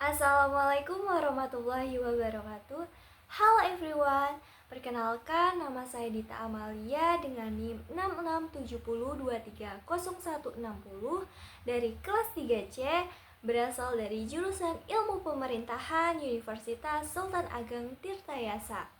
Assalamualaikum warahmatullahi wabarakatuh. Halo everyone, perkenalkan nama saya Dita Amalia dengan NIM 6670230160 dari kelas 3C, berasal dari jurusan Ilmu Pemerintahan Universitas Sultan Ageng Tirtayasa.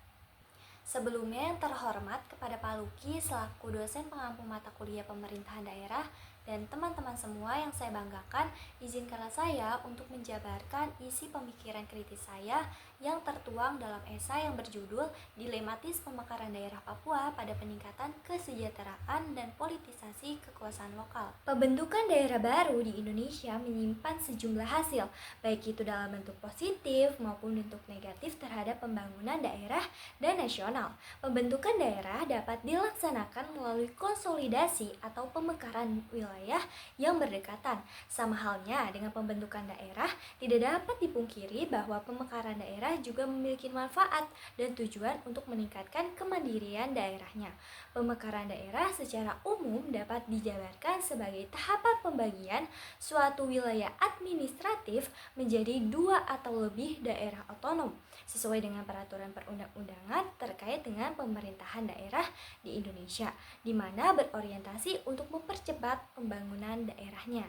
Sebelumnya yang terhormat kepada Pak Luki selaku dosen pengampu mata kuliah pemerintahan daerah dan teman-teman semua yang saya banggakan, izinkanlah saya untuk menjabarkan isi pemikiran kritis saya yang tertuang dalam esai yang berjudul Dilematis Pemekaran Daerah Papua pada Peningkatan Kesejahteraan dan Politisasi Kekuasaan Lokal. Pembentukan daerah baru di Indonesia menyimpan sejumlah hasil, baik itu dalam bentuk positif maupun bentuk negatif terhadap pembangunan daerah dan nasional. Pembentukan daerah dapat dilaksanakan melalui konsolidasi atau pemekaran wilayah yang berdekatan. Sama halnya dengan pembentukan daerah, tidak dapat dipungkiri bahwa pemekaran daerah juga memiliki manfaat dan tujuan untuk meningkatkan kemandirian daerahnya. Pemekaran daerah secara umum dapat dijabarkan sebagai tahapan pembagian suatu wilayah administratif menjadi 2 atau lebih daerah otonom sesuai dengan peraturan perundang-undangan terkait dengan pemerintahan daerah di Indonesia, di mana berorientasi untuk mempercepat pembangunan daerahnya.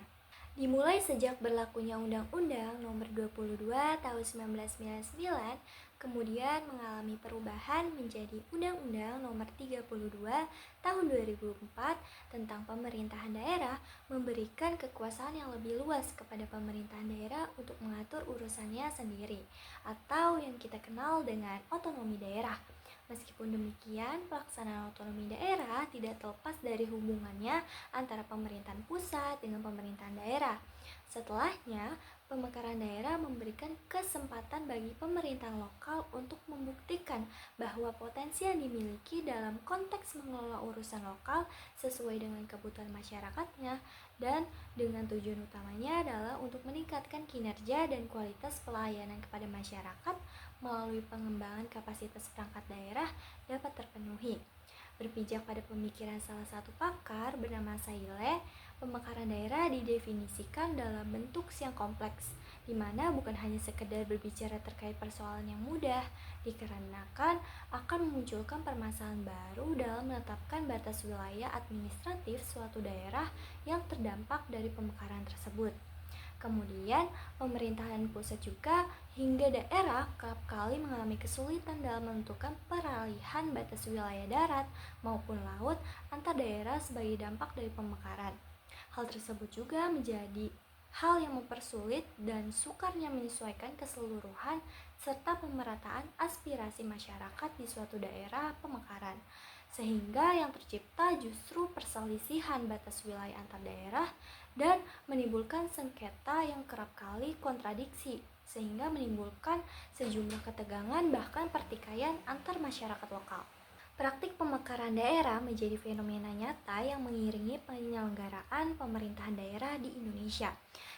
Dimulai sejak berlakunya Undang-Undang Nomor 22 Tahun 1999, kemudian mengalami perubahan menjadi Undang-Undang Nomor 32 Tahun 2004 tentang pemerintahan daerah, memberikan kekuasaan yang lebih luas kepada pemerintahan daerah untuk mengatur urusannya sendiri, atau yang kita kenal dengan otonomi daerah. Meskipun demikian, pelaksanaan otonomi daerah tidak terlepas dari hubungannya antara pemerintahan pusat dengan pemerintahan daerah. Setelahnya, pemekaran daerah memberikan kesempatan bagi pemerintahan lokal untuk membuktikan bahwa potensi yang dimiliki dalam konteks mengelola urusan lokal sesuai dengan kebutuhan masyarakatnya, dan dengan tujuan utamanya adalah untuk meningkatkan kinerja dan kualitas pelayanan kepada masyarakat melalui pengembangan kapasitas perangkat daerah dapat terpenuhi. Berpijak pada pemikiran salah satu pakar bernama Saile, pemekaran daerah didefinisikan dalam bentuk yang kompleks, di mana bukan hanya sekedar berbicara terkait persoalan yang mudah, dikarenakan akan memunculkan permasalahan baru dalam menetapkan batas wilayah administratif suatu daerah yang terdampak dari pemekaran tersebut. Kemudian, pemerintahan pusat juga hingga daerah kerap kali mengalami kesulitan dalam menentukan peralihan batas wilayah darat maupun laut antar daerah sebagai dampak dari pemekaran. Hal tersebut juga menjadi hal yang mempersulit dan sukarnya menyesuaikan keseluruhan serta pemerataan aspirasi masyarakat di suatu daerah pemekaran, sehingga yang tercipta justru perselisihan batas wilayah antar daerah dan menimbulkan sengketa yang kerap kali kontradiksi, sehingga menimbulkan sejumlah ketegangan bahkan pertikaian antar masyarakat lokal. Praktik pemekaran daerah menjadi fenomena nyata yang mengiringi penyelenggaraan pemerintahan daerah di Indonesia,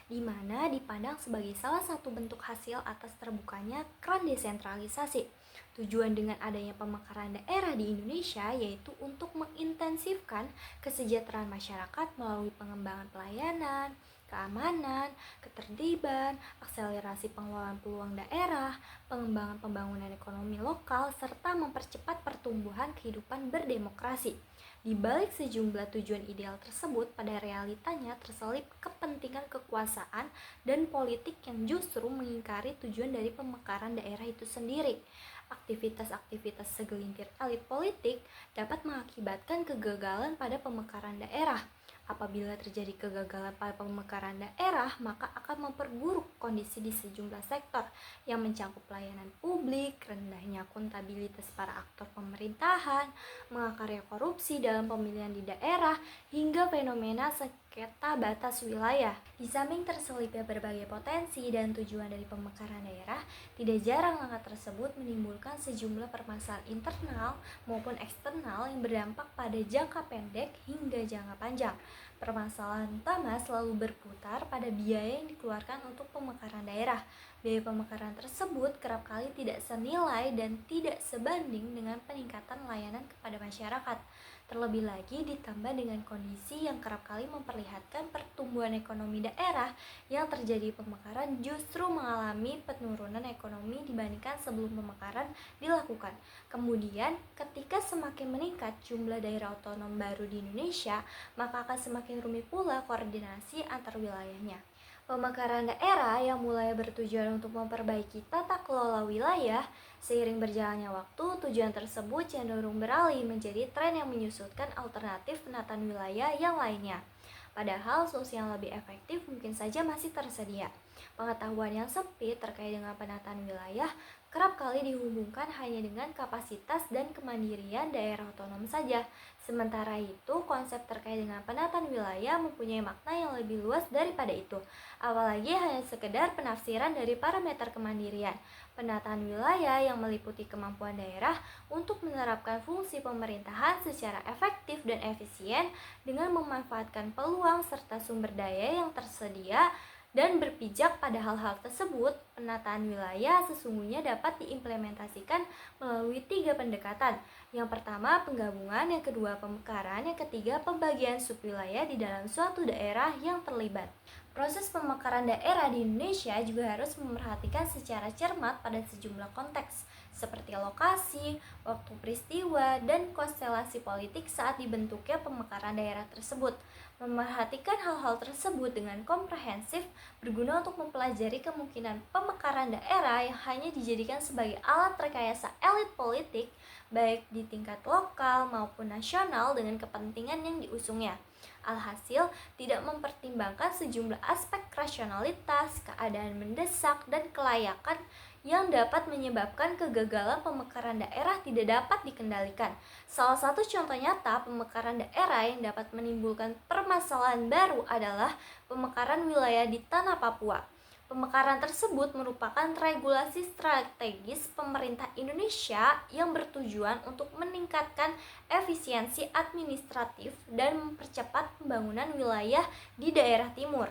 di mana dipandang sebagai salah satu bentuk hasil atas terbukanya keran desentralisasi. Tujuan dengan adanya pemekaran daerah di Indonesia yaitu untuk mengintensifkan kesejahteraan masyarakat melalui pengembangan pelayanan, keamanan, ketertiban, akselerasi pengelolaan peluang daerah, pengembangan pembangunan ekonomi lokal, serta mempercepat pertumbuhan kehidupan berdemokrasi. Di balik sejumlah tujuan ideal tersebut, pada realitanya terselip kepentingan kekuasaan dan politik yang justru mengingkari tujuan dari pemekaran daerah itu sendiri. Aktivitas-aktivitas segelintir elit politik dapat mengakibatkan kegagalan pada pemekaran daerah. Apabila terjadi kegagalan pada pemekaran daerah, maka akan memperburuk kondisi di sejumlah sektor yang mencakup pelayanan publik, rendahnya akuntabilitas para aktor pemerintahan, mengakarnya korupsi dalam pemilihan di daerah, hingga fenomena sengketa batas wilayah. Di samping terselipnya berbagai potensi dan tujuan dari pemekaran daerah, tidak jarang langkah tersebut menimbulkan sejumlah permasalahan internal maupun eksternal yang berdampak pada jangka pendek hingga jangka panjang. Permasalahan utama selalu berputar pada biaya yang dikeluarkan untuk pemekaran daerah. Biaya pemekaran tersebut kerap kali tidak senilai dan tidak sebanding dengan peningkatan layanan kepada masyarakat. Terlebih lagi ditambah dengan kondisi yang kerap kali memperlihatkan pertumbuhan ekonomi daerah yang terjadi pemekaran justru mengalami penurunan ekonomi dibandingkan sebelum pemekaran dilakukan. Kemudian, ketika semakin meningkat jumlah daerah otonom baru di Indonesia, maka akan semakin rumit pula koordinasi antar wilayahnya. Pemekaran daerah yang mulai bertujuan untuk memperbaiki tata kelola wilayah, seiring berjalannya waktu, tujuan tersebut cenderung beralih menjadi tren yang menyusutkan alternatif penataan wilayah yang lainnya. Padahal solusi yang lebih efektif mungkin saja masih tersedia. Pengetahuan yang sempit terkait dengan penataan wilayah kerap kali dihubungkan hanya dengan kapasitas dan kemandirian daerah otonom saja. Sementara itu, konsep terkait dengan penataan wilayah mempunyai makna yang lebih luas daripada itu. Apalagi hanya sekedar penafsiran dari parameter kemandirian. Penataan wilayah yang meliputi kemampuan daerah untuk menerapkan fungsi pemerintahan secara efektif dan efisien dengan memanfaatkan peluang serta sumber daya yang tersedia dan berpijak pada hal-hal tersebut. Penataan wilayah sesungguhnya dapat diimplementasikan melalui 3 pendekatan. Yang pertama, penggabungan, yang kedua, pemekaran, yang ketiga, pembagian subwilayah di dalam suatu daerah yang terlibat. Proses pemekaran daerah di Indonesia juga harus memperhatikan secara cermat pada sejumlah konteks, seperti lokasi, waktu peristiwa, dan konstelasi politik saat dibentuknya pemekaran daerah tersebut. Memerhatikan hal-hal tersebut dengan komprehensif berguna untuk mempelajari kemungkinan pemekaran daerah yang hanya dijadikan sebagai alat rekayasa elit politik, baik di tingkat lokal maupun nasional dengan kepentingan yang diusungnya. Alhasil, tidak mempertimbangkan sejumlah aspek rasionalitas, keadaan mendesak, dan kelayakan yang dapat menyebabkan kegagalan pemekaran daerah tidak dapat dikendalikan. Salah satu contoh nyata pemekaran daerah yang dapat menimbulkan permasalahan baru adalah pemekaran wilayah di tanah Papua. Pemekaran tersebut merupakan regulasi strategis pemerintah Indonesia yang bertujuan untuk meningkatkan efisiensi administratif dan mempercepat pembangunan wilayah di daerah timur.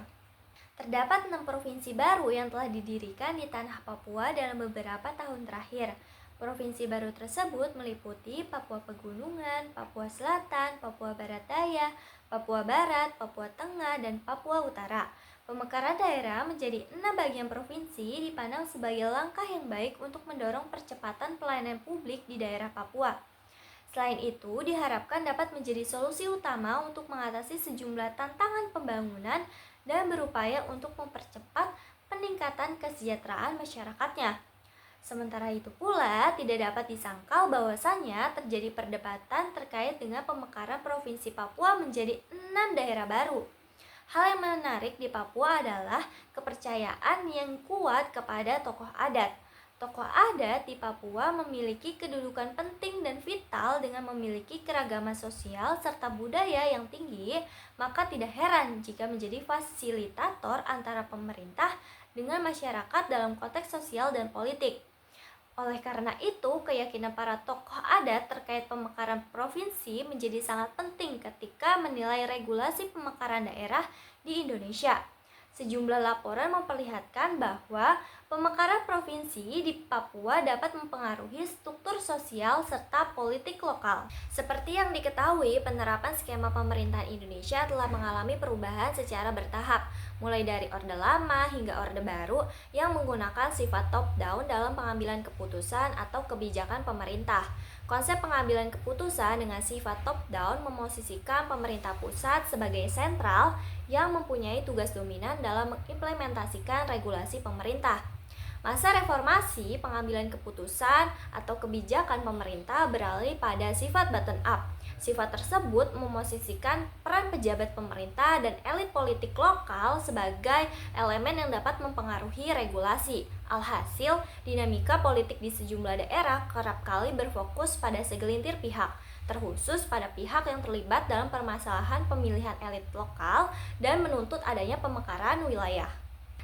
Terdapat 6 provinsi baru yang telah didirikan di tanah Papua dalam beberapa tahun terakhir. Provinsi baru tersebut meliputi Papua Pegunungan, Papua Selatan, Papua Barat Daya, Papua Barat, Papua Tengah, dan Papua Utara. Pemekaran daerah menjadi 6 bagian provinsi dipandang sebagai langkah yang baik untuk mendorong percepatan pelayanan publik di daerah Papua. Selain itu, diharapkan dapat menjadi solusi utama untuk mengatasi sejumlah tantangan pembangunan dan berupaya untuk mempercepat peningkatan kesejahteraan masyarakatnya. Sementara itu pula, tidak dapat disangkal bahwasannya terjadi perdebatan terkait dengan pemekaran Provinsi Papua menjadi 6 daerah baru. Hal yang menarik di Papua adalah kepercayaan yang kuat kepada tokoh adat. Tokoh adat di Papua memiliki kedudukan penting dan vital dengan memiliki keragaman sosial serta budaya yang tinggi, maka tidak heran jika menjadi fasilitator antara pemerintah dengan masyarakat dalam konteks sosial dan politik. Oleh karena itu, keyakinan para tokoh adat terkait pemekaran provinsi menjadi sangat penting ketika menilai regulasi pemekaran daerah di Indonesia. Sejumlah laporan memperlihatkan bahwa pemekaran provinsi di Papua dapat mempengaruhi struktur sosial serta politik lokal. Seperti yang diketahui, penerapan skema pemerintahan Indonesia telah mengalami perubahan secara bertahap, mulai dari Orde Lama hingga Orde Baru yang menggunakan sifat top-down dalam pengambilan keputusan atau kebijakan pemerintah. Konsep pengambilan keputusan dengan sifat top-down memosisikan pemerintah pusat sebagai sentral yang mempunyai tugas dominan dalam mengimplementasikan regulasi pemerintah. Masa reformasi, pengambilan keputusan atau kebijakan pemerintah beralih pada sifat bottom-up. Sifat tersebut memosisikan peran pejabat pemerintah dan elit politik lokal sebagai elemen yang dapat mempengaruhi regulasi. Alhasil, dinamika politik di sejumlah daerah kerap kali berfokus pada segelintir pihak, terkhusus pada pihak yang terlibat dalam permasalahan pemilihan elit lokal dan menuntut adanya pemekaran wilayah.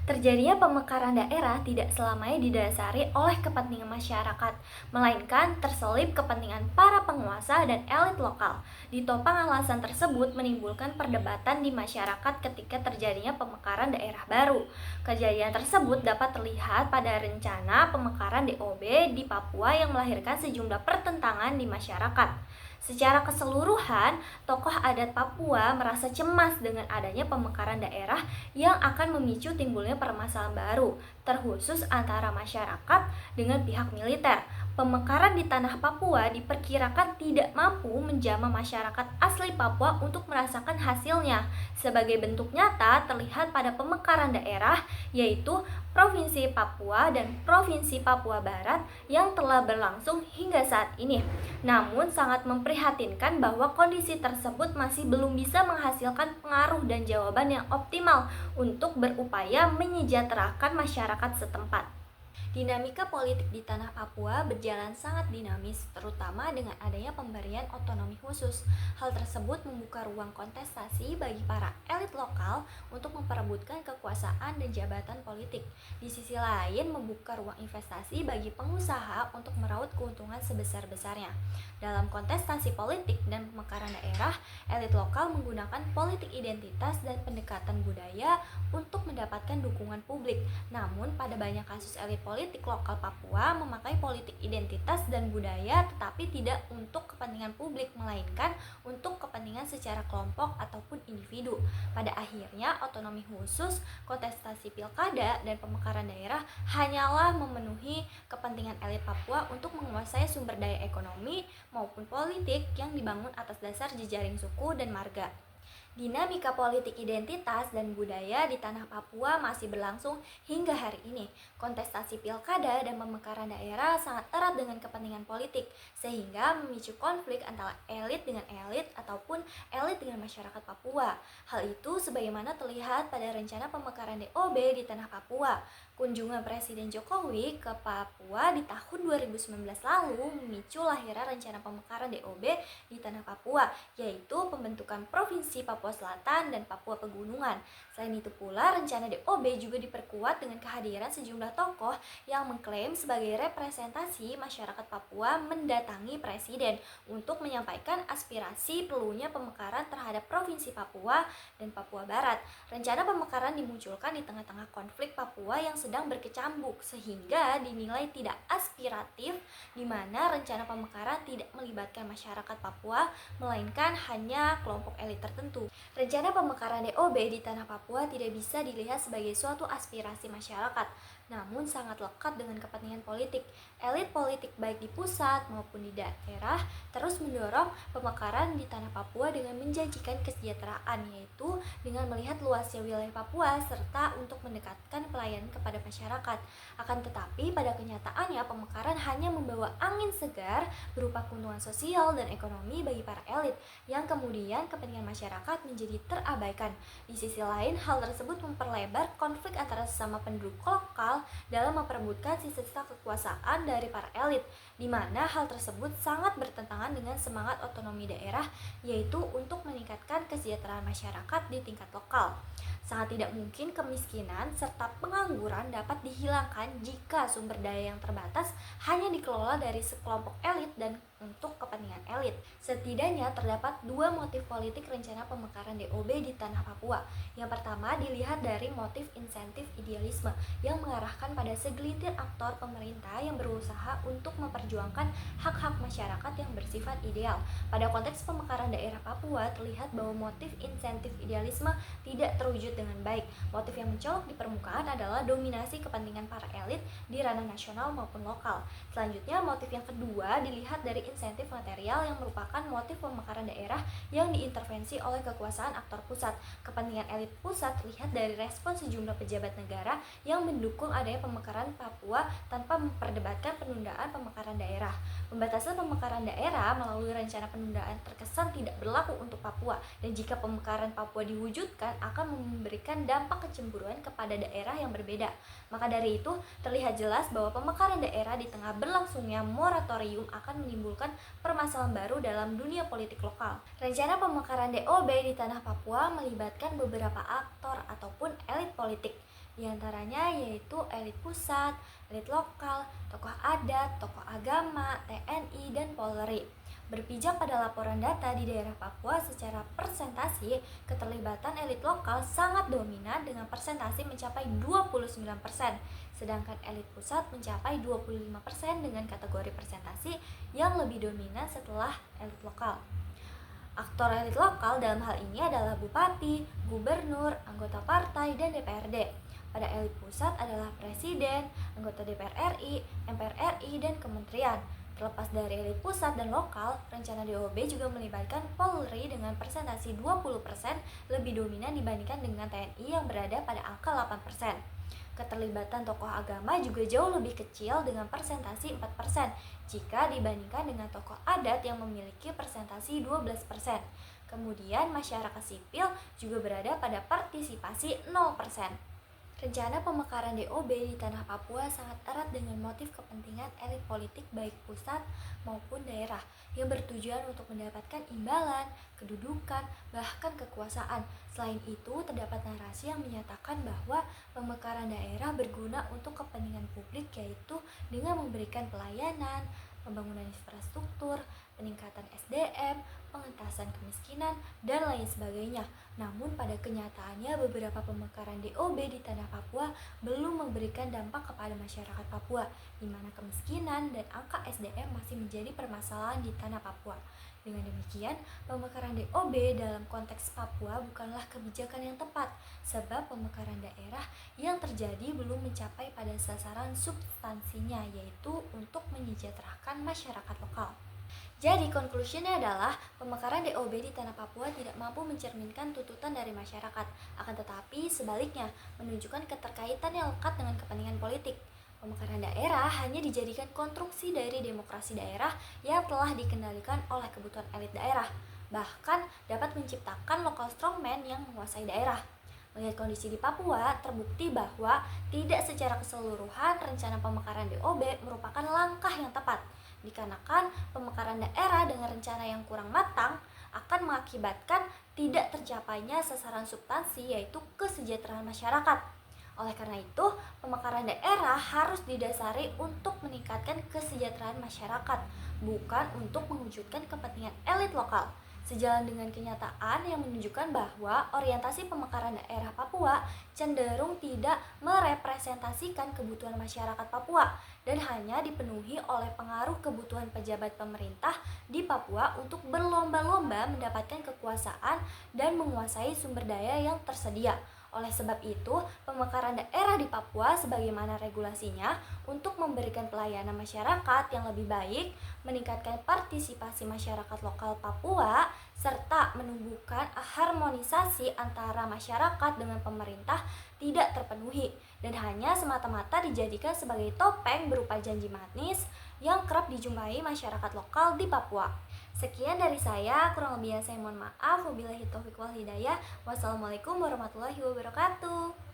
Terjadinya pemekaran daerah tidak selamanya didasari oleh kepentingan masyarakat, melainkan terselip kepentingan para penguasa dan elit lokal. Ditopang alasan tersebut menimbulkan perdebatan di masyarakat ketika terjadinya pemekaran daerah baru. Kejadian tersebut dapat terlihat pada rencana pemekaran DOB di Papua yang melahirkan sejumlah pertentangan di masyarakat. Secara keseluruhan, tokoh adat Papua merasa cemas dengan adanya pemekaran daerah yang akan memicu timbulnya permasalahan baru, terkhusus antara masyarakat dengan pihak militer. Pemekaran di tanah Papua diperkirakan tidak mampu menjamah masyarakat asli Papua untuk merasakan hasilnya. Sebagai bentuk nyata terlihat pada pemekaran daerah, yaitu Provinsi Papua dan Provinsi Papua Barat yang telah berlangsung hingga saat ini. Namun sangat memprihatinkan bahwa kondisi tersebut masih belum bisa menghasilkan pengaruh dan jawaban yang optimal untuk berupaya menyejahterakan masyarakat setempat. Dinamika politik di tanah Papua berjalan sangat dinamis, terutama dengan adanya pemberian otonomi khusus. Hal tersebut membuka ruang kontestasi bagi para elit lokal untuk memperebutkan kekuasaan dan jabatan politik. Di sisi lain, membuka ruang investasi bagi pengusaha untuk meraup keuntungan sebesar-besarnya. Dalam kontestasi politik dan pemekaran daerah, elit lokal menggunakan politik identitas dan pendekatan budaya untuk mendapatkan dukungan publik. Namun, pada banyak kasus elit politik lokal Papua memakai politik identitas dan budaya tetapi tidak untuk kepentingan publik, melainkan untuk kepentingan secara kelompok ataupun individu. Pada akhirnya, otonomi khusus, kontestasi pilkada, dan pemekaran daerah hanyalah memenuhi kepentingan elit Papua untuk menguasai sumber daya ekonomi maupun politik yang dibangun atas dasar jejaring suku dan marga. Dinamika politik identitas dan budaya di tanah Papua masih berlangsung hingga hari ini. Kontestasi pilkada dan pemekaran daerah sangat erat dengan kepentingan politik, sehingga memicu konflik antara elit dengan elit ataupun elit dengan masyarakat Papua. Hal itu sebagaimana terlihat pada rencana pemekaran DOB di tanah Papua. Kunjungan Presiden Jokowi ke Papua di tahun 2019 lalu memicu lahirnya rencana pemekaran DOB di tanah Papua, yaitu pembentukan Provinsi Papua Selatan dan Papua Pegunungan. Selain itu pula, rencana DOB juga diperkuat dengan kehadiran sejumlah tokoh yang mengklaim sebagai representasi masyarakat Papua mendatangi Presiden untuk menyampaikan aspirasi perlunya pemekaran terhadap Provinsi Papua dan Papua Barat. Rencana pemekaran dimunculkan di tengah-tengah konflik Papua yang sedang berkecambuk, sehingga dinilai tidak aspiratif, di mana rencana pemekaran tidak melibatkan masyarakat Papua, melainkan hanya kelompok elit tertentu. Rencana pemekaran DOB di tanah Papua tidak bisa dilihat sebagai suatu aspirasi masyarakat, namun sangat lekat dengan kepentingan politik. Elit politik baik di pusat maupun di daerah terus mendorong pemekaran di tanah Papua dengan menjanjikan kesejahteraan, yaitu dengan melihat luasnya wilayah Papua serta untuk mendekatkan pelayanan kepada masyarakat. Akan tetapi pada kenyataannya pemekaran hanya membawa angin segar berupa keuntungan sosial dan ekonomi bagi para elit, yang kemudian kepentingan masyarakat menjadi terabaikan. Di sisi lain, hal tersebut memperlebar konflik antara sesama penduduk lokal dalam memperebutkan sisa-sisa kekuasaan dari para elit, di mana hal tersebut sangat bertentangan dengan semangat otonomi daerah, yaitu untuk meningkatkan kesejahteraan masyarakat di tingkat lokal. Sangat tidak mungkin kemiskinan serta pengangguran dapat dihilangkan jika sumber daya yang terbatas hanya dikelola dari sekelompok elit dan untuk kepentingan elit. Setidaknya terdapat dua motif politik rencana pemekaran DOB di tanah Papua. Yang pertama dilihat dari motif insentif idealisme yang mengarahkan pada segelintir aktor pemerintah yang berusaha untuk memperjuangkan hak-hak masyarakat yang bersifat ideal. Pada konteks pemekaran daerah Papua terlihat bahwa motif insentif idealisme tidak terwujud dengan baik. Motif yang mencolok di permukaan adalah dominasi kepentingan para elit di ranah nasional maupun lokal. Selanjutnya, motif yang kedua dilihat dari insentif material yang merupakan motif pemekaran daerah yang diintervensi oleh kekuasaan aktor pusat. Kepentingan elit pusat terlihat dari respon sejumlah pejabat negara yang mendukung adanya pemekaran Papua tanpa memperdebatkan penundaan pemekaran daerah. Pembatasan pemekaran daerah melalui rencana penundaan terkesan tidak berlaku untuk Papua, dan jika pemekaran Papua diwujudkan akan memberikan dampak kecemburuan kepada daerah yang berbeda. Maka dari itu, terlihat jelas bahwa pemekaran daerah di tengah berlangsungnya moratorium akan menimbulkan permasalahan baru dalam dunia politik lokal. Rencana pemekaran DOB di tanah Papua melibatkan beberapa aktor ataupun elit politik. Di antaranya yaitu elit pusat, elit lokal, tokoh adat, tokoh agama, TNI, dan Polri. Berpijak pada laporan data di daerah Papua secara persentasi, keterlibatan elit lokal sangat dominan dengan persentase mencapai 29%, sedangkan elit pusat mencapai 25% dengan kategori persentase yang lebih dominan setelah elit lokal. Aktor elit lokal dalam hal ini adalah bupati, gubernur, anggota partai, dan DPRD. Pada elit pusat adalah presiden, anggota DPR RI, MPR RI, dan kementerian. Terlepas dari elit pusat dan lokal, rencana DOB juga melibatkan Polri dengan persentase 20% lebih dominan dibandingkan dengan TNI yang berada pada angka 8%. Keterlibatan tokoh agama juga jauh lebih kecil dengan persentase 4% jika dibandingkan dengan tokoh adat yang memiliki persentase 12%. Kemudian masyarakat sipil juga berada pada partisipasi 0%. Rencana pemekaran DOB di tanah Papua sangat erat dengan motif kepentingan elit politik baik pusat maupun daerah yang bertujuan untuk mendapatkan imbalan, kedudukan, bahkan kekuasaan. Selain itu, terdapat narasi yang menyatakan bahwa pemekaran daerah berguna untuk kepentingan publik yaitu dengan memberikan pelayanan, pembangunan infrastruktur, peningkatan SDM, pengentasan kemiskinan, dan lain sebagainya. Namun pada kenyataannya beberapa pemekaran DOB di tanah Papua belum memberikan dampak kepada masyarakat Papua, di mana kemiskinan dan angka SDM masih menjadi permasalahan di tanah Papua. Dengan demikian, pemekaran DOB dalam konteks Papua bukanlah kebijakan yang tepat, sebab pemekaran daerah yang terjadi belum mencapai pada sasaran substansinya, yaitu untuk menyejahterakan masyarakat lokal. Jadi konklusinya adalah pemekaran DOB di tanah Papua tidak mampu mencerminkan tuntutan dari masyarakat, akan tetapi sebaliknya menunjukkan keterkaitan yang lekat dengan kepentingan politik. Pemekaran daerah hanya dijadikan konstruksi dari demokrasi daerah yang telah dikendalikan oleh kebutuhan elit daerah, bahkan dapat menciptakan local strongman yang menguasai daerah. Melihat kondisi di Papua, terbukti bahwa tidak secara keseluruhan rencana pemekaran DOB merupakan langkah yang tepat, dikarenakan pemekaran daerah dengan rencana yang kurang matang akan mengakibatkan tidak tercapainya sasaran substansi yaitu kesejahteraan masyarakat. Oleh karena itu, pemekaran daerah harus didasari untuk meningkatkan kesejahteraan masyarakat, bukan untuk mewujudkan kepentingan elit lokal. Sejalan dengan kenyataan yang menunjukkan bahwa orientasi pemekaran daerah Papua cenderung tidak merepresentasikan kebutuhan masyarakat Papua dan hanya dipenuhi oleh pengaruh kebutuhan pejabat pemerintah di Papua untuk berlomba-lomba mendapatkan kekuasaan dan menguasai sumber daya yang tersedia. Oleh sebab itu, pemekaran daerah di Papua sebagaimana regulasinya untuk memberikan pelayanan masyarakat yang lebih baik, meningkatkan partisipasi masyarakat lokal Papua, serta menumbuhkan harmonisasi antara masyarakat dengan pemerintah tidak terpenuhi dan hanya semata-mata dijadikan sebagai topeng berupa janji manis yang kerap dijumpai masyarakat lokal di Papua. Sekian dari saya, kurang lebihnya saya mohon maaf. Wabillahi taufiq wal hidayah. Wassalamualaikum warahmatullahi wabarakatuh.